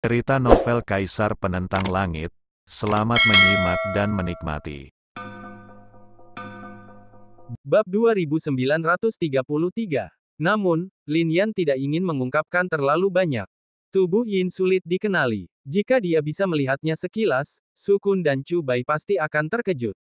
Cerita novel Kaisar Penentang Langit. Selamat menyimak dan menikmati. Bab 2933. Namun, Lin Yan tidak ingin mengungkapkan terlalu banyak. Tubuh Yin sulit dikenali. Jika dia bisa melihatnya sekilas, Su Kun dan Chu Bai pasti akan terkejut.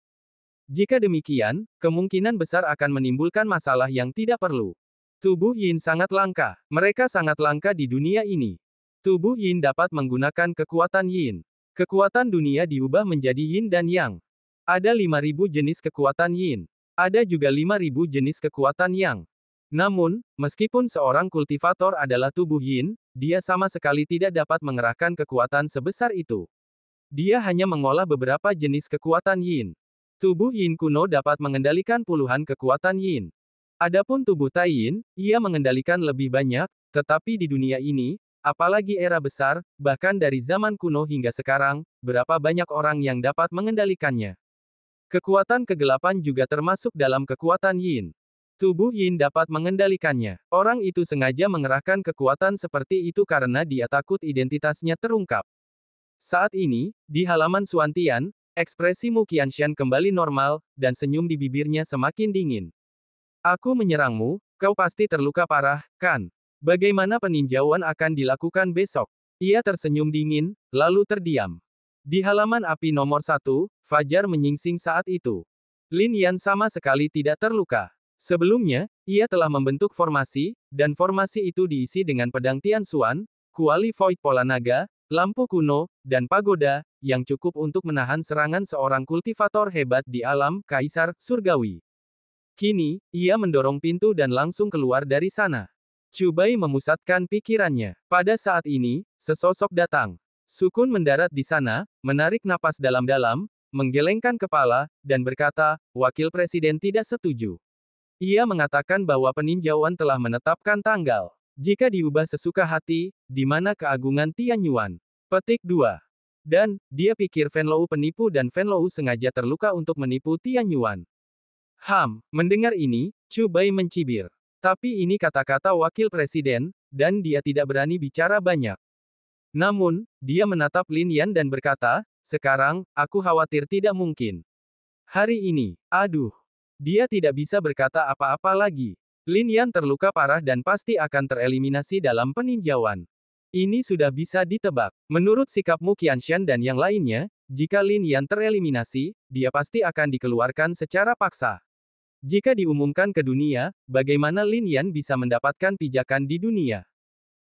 Jika demikian, kemungkinan besar akan menimbulkan masalah yang tidak perlu. Tubuh Yin sangat langka. Mereka sangat langka di dunia ini. Tubuh Yin dapat menggunakan kekuatan Yin. Kekuatan dunia diubah menjadi Yin dan Yang. Ada 5.000 jenis kekuatan Yin. Ada juga 5.000 jenis kekuatan Yang. Namun, meskipun seorang kultivator adalah tubuh Yin, dia sama sekali tidak dapat mengerahkan kekuatan sebesar itu. Dia hanya mengolah beberapa jenis kekuatan Yin. Tubuh Yin kuno dapat mengendalikan puluhan kekuatan Yin. Adapun tubuh Tai Yin, ia mengendalikan lebih banyak, tetapi di dunia ini, apalagi era besar, bahkan dari zaman kuno hingga sekarang, berapa banyak orang yang dapat mengendalikannya. Kekuatan kegelapan juga termasuk dalam kekuatan Yin. Tubuh Yin dapat mengendalikannya. Orang itu sengaja mengerahkan kekuatan seperti itu karena dia takut identitasnya terungkap. Saat ini, di halaman Suantian, ekspresi Mu Qianshan kembali normal, dan senyum di bibirnya semakin dingin. Aku menyerangmu, kau pasti terluka parah, kan? Bagaimana peninjauan akan dilakukan besok? Ia tersenyum dingin, lalu terdiam. Di halaman api nomor 1, Fajar menyingsing saat itu. Lin Yan sama sekali tidak terluka. Sebelumnya, ia telah membentuk formasi, dan formasi itu diisi dengan pedang Tianxuan, kuali Void Pola Naga, lampu kuno, dan pagoda, yang cukup untuk menahan serangan seorang kultivator hebat di alam Kaisar Surgawi. Kini, ia mendorong pintu dan langsung keluar dari sana. Chu Bai memusatkan pikirannya. Pada saat ini, sesosok datang. Su Kun mendarat di sana, menarik napas dalam-dalam, menggelengkan kepala, dan berkata, Wakil Presiden tidak setuju. Ia mengatakan bahwa peninjauan telah menetapkan tanggal. Jika diubah sesuka hati, di mana keagungan Tian Yuan? Petik 2. Dan, dia pikir Venlou penipu dan Venlou sengaja terluka untuk menipu Tian Yuan. Mendengar ini, Chu Bai mencibir. Tapi ini kata-kata wakil presiden, dan dia tidak berani bicara banyak. Namun, dia menatap Lin Yan dan berkata, sekarang, aku khawatir tidak mungkin. Hari ini, aduh. Dia tidak bisa berkata apa-apa lagi. Lin Yan terluka parah dan pasti akan tereliminasi dalam peninjauan. Ini sudah bisa ditebak. Menurut sikap Mu Qianshan dan yang lainnya, jika Lin Yan tereliminasi, dia pasti akan dikeluarkan secara paksa. Jika diumumkan ke dunia, bagaimana Lin Yan bisa mendapatkan pijakan di dunia?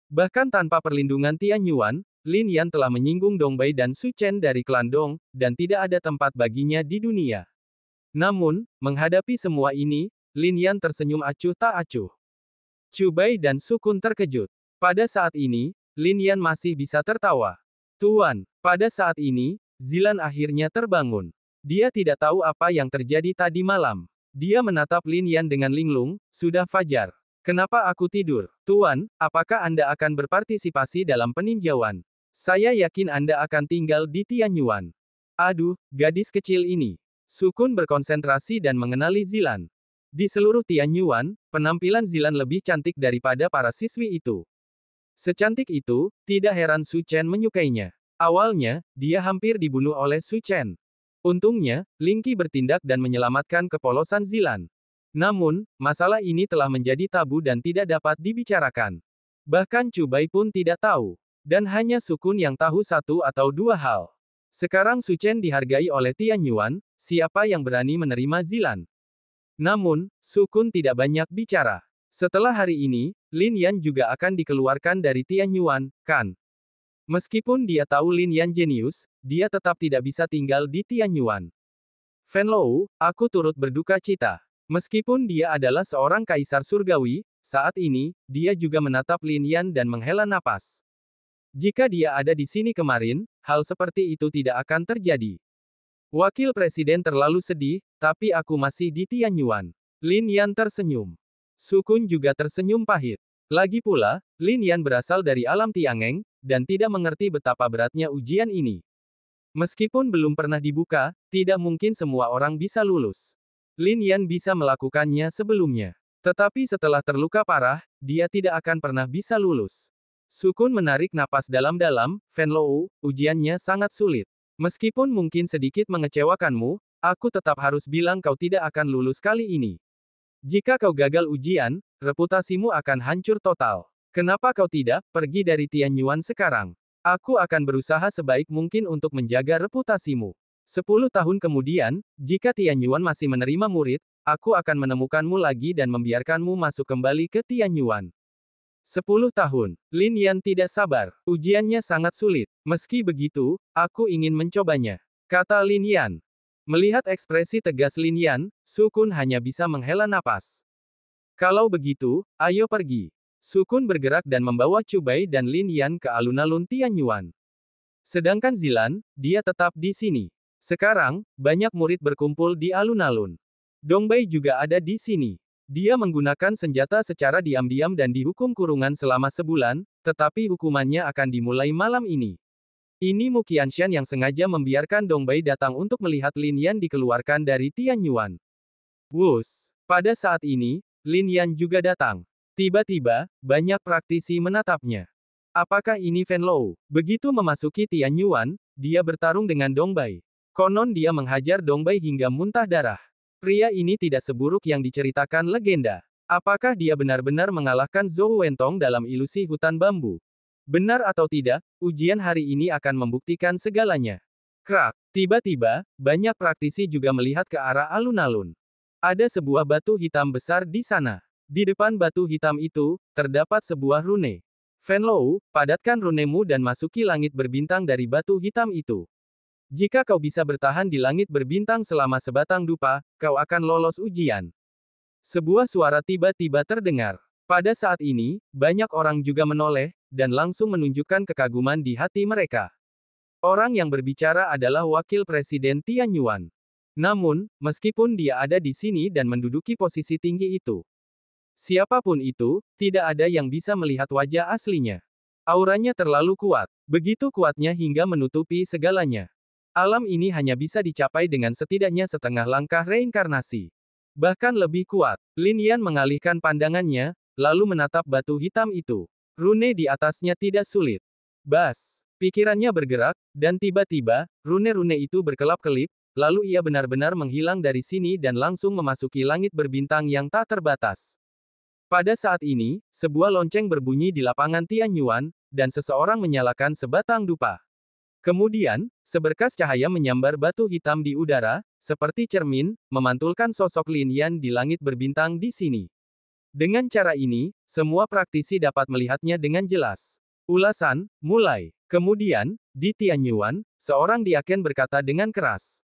Bahkan tanpa perlindungan Tian Yuan, Lin Yan telah menyinggung Dong Bai dan Su Chen dari klan Dong, dan tidak ada tempat baginya di dunia. Namun, menghadapi semua ini, Lin Yan tersenyum acuh tak acuh. Chu Bai dan Su Kun terkejut. Pada saat ini, Lin Yan masih bisa tertawa. Tuan, pada saat ini, Zilan akhirnya terbangun. Dia tidak tahu apa yang terjadi tadi malam. Dia menatap Lin Yan dengan linglung, sudah fajar. Kenapa aku tidur? Tuan, apakah Anda akan berpartisipasi dalam peninjauan? Saya yakin Anda akan tinggal di Tianyuan. Aduh, gadis kecil ini. Su Kun berkonsentrasi dan mengenali Zilan. Di seluruh Tianyuan, penampilan Zilan lebih cantik daripada para siswi itu. Secantik itu, tidak heran Su Chen menyukainya. Awalnya, dia hampir dibunuh oleh Su Chen. Untungnya, Ling Qi bertindak dan menyelamatkan kepolosan Zilan. Namun, masalah ini telah menjadi tabu dan tidak dapat dibicarakan. Bahkan Chu Bai pun tidak tahu. Dan hanya Su Kun yang tahu satu atau dua hal. Sekarang Su Chen dihargai oleh Tian Yuan, siapa yang berani menerima Zilan? Namun, Su Kun tidak banyak bicara. Setelah hari ini, Lin Yan juga akan dikeluarkan dari Tian Yuan, kan? Meskipun dia tahu Lin Yan jenius, dia tetap tidak bisa tinggal di Tianyuan. Venlou, aku turut berduka cita. Meskipun dia adalah seorang kaisar surgawi, saat ini, dia juga menatap Lin Yan dan menghela napas. Jika dia ada di sini kemarin, hal seperti itu tidak akan terjadi. Wakil presiden terlalu sedih, tapi aku masih di Tianyuan. Lin Yan tersenyum. Su Kun juga tersenyum pahit. Lagi pula, Lin Yan berasal dari alam Tiangeng, dan tidak mengerti betapa beratnya ujian ini. Meskipun belum pernah dibuka, tidak mungkin semua orang bisa lulus. Lin Yan bisa melakukannya sebelumnya. Tetapi setelah terluka parah, dia tidak akan pernah bisa lulus. Sukun menarik napas dalam-dalam, Venlou, ujiannya sangat sulit. Meskipun mungkin sedikit mengecewakanmu, aku tetap harus bilang kau tidak akan lulus kali ini. Jika kau gagal ujian, reputasimu akan hancur total. Kenapa kau tidak pergi dari Tianyuan sekarang? Aku akan berusaha sebaik mungkin untuk menjaga reputasimu. 10 tahun kemudian, jika Tianyuan masih menerima murid, aku akan menemukanmu lagi dan membiarkanmu masuk kembali ke Tianyuan. 10 tahun. Lin Yan tidak sabar. Ujiannya sangat sulit. Meski begitu, aku ingin mencobanya, kata Lin Yan. Melihat ekspresi tegas Lin Yan, Sukun hanya bisa menghela napas. Kalau begitu, ayo pergi. Sukun bergerak dan membawa Cubai dan Lin Yan ke alun-alun Tianyuan. Sedangkan Zilan, dia tetap di sini. Sekarang, banyak murid berkumpul di alun-alun. Dongbei juga ada di sini. Dia menggunakan senjata secara diam-diam dan dihukum kurungan selama sebulan, tetapi hukumannya akan dimulai malam ini. Ini Mu Qianshan yang sengaja membiarkan Dongbei datang untuk melihat Lin Yan dikeluarkan dari Tianyuan. Wus! Pada saat ini, Lin Yan juga datang. Tiba-tiba, banyak praktisi menatapnya. Apakah ini Venlou? Begitu memasuki Tianyuan, dia bertarung dengan Dongbei. Konon dia menghajar Dongbei hingga muntah darah. Pria ini tidak seburuk yang diceritakan legenda. Apakah dia benar-benar mengalahkan Zhou Wentong dalam ilusi hutan bambu? Benar atau tidak, ujian hari ini akan membuktikan segalanya. Krak! Tiba-tiba, banyak praktisi juga melihat ke arah alun-alun. Ada sebuah batu hitam besar di sana. Di depan batu hitam itu, terdapat sebuah rune. Venlou, padatkan runemu dan masuki langit berbintang dari batu hitam itu. Jika kau bisa bertahan di langit berbintang selama sebatang dupa, kau akan lolos ujian. Sebuah suara tiba-tiba terdengar. Pada saat ini, banyak orang juga menoleh, dan langsung menunjukkan kekaguman di hati mereka. Orang yang berbicara adalah Wakil Presiden Tianyuan. Namun, meskipun dia ada di sini dan menduduki posisi tinggi itu, siapapun itu, tidak ada yang bisa melihat wajah aslinya. Auranya terlalu kuat. Begitu kuatnya hingga menutupi segalanya. Alam ini hanya bisa dicapai dengan setidaknya setengah langkah reinkarnasi. Bahkan lebih kuat. Lin Yan mengalihkan pandangannya, lalu menatap batu hitam itu. Rune di atasnya tidak sulit. Bas! Pikirannya bergerak, dan tiba-tiba, rune-rune itu berkelap-kelip, lalu ia benar-benar menghilang dari sini dan langsung memasuki langit berbintang yang tak terbatas. Pada saat ini, sebuah lonceng berbunyi di lapangan Tianyuan, dan seseorang menyalakan sebatang dupa. Kemudian, seberkas cahaya menyambar batu hitam di udara, seperti cermin, memantulkan sosok Lin Yan di langit berbintang di sini. Dengan cara ini, semua praktisi dapat melihatnya dengan jelas. Ulasan, mulai. Kemudian, di Tianyuan, seorang diaken berkata dengan keras.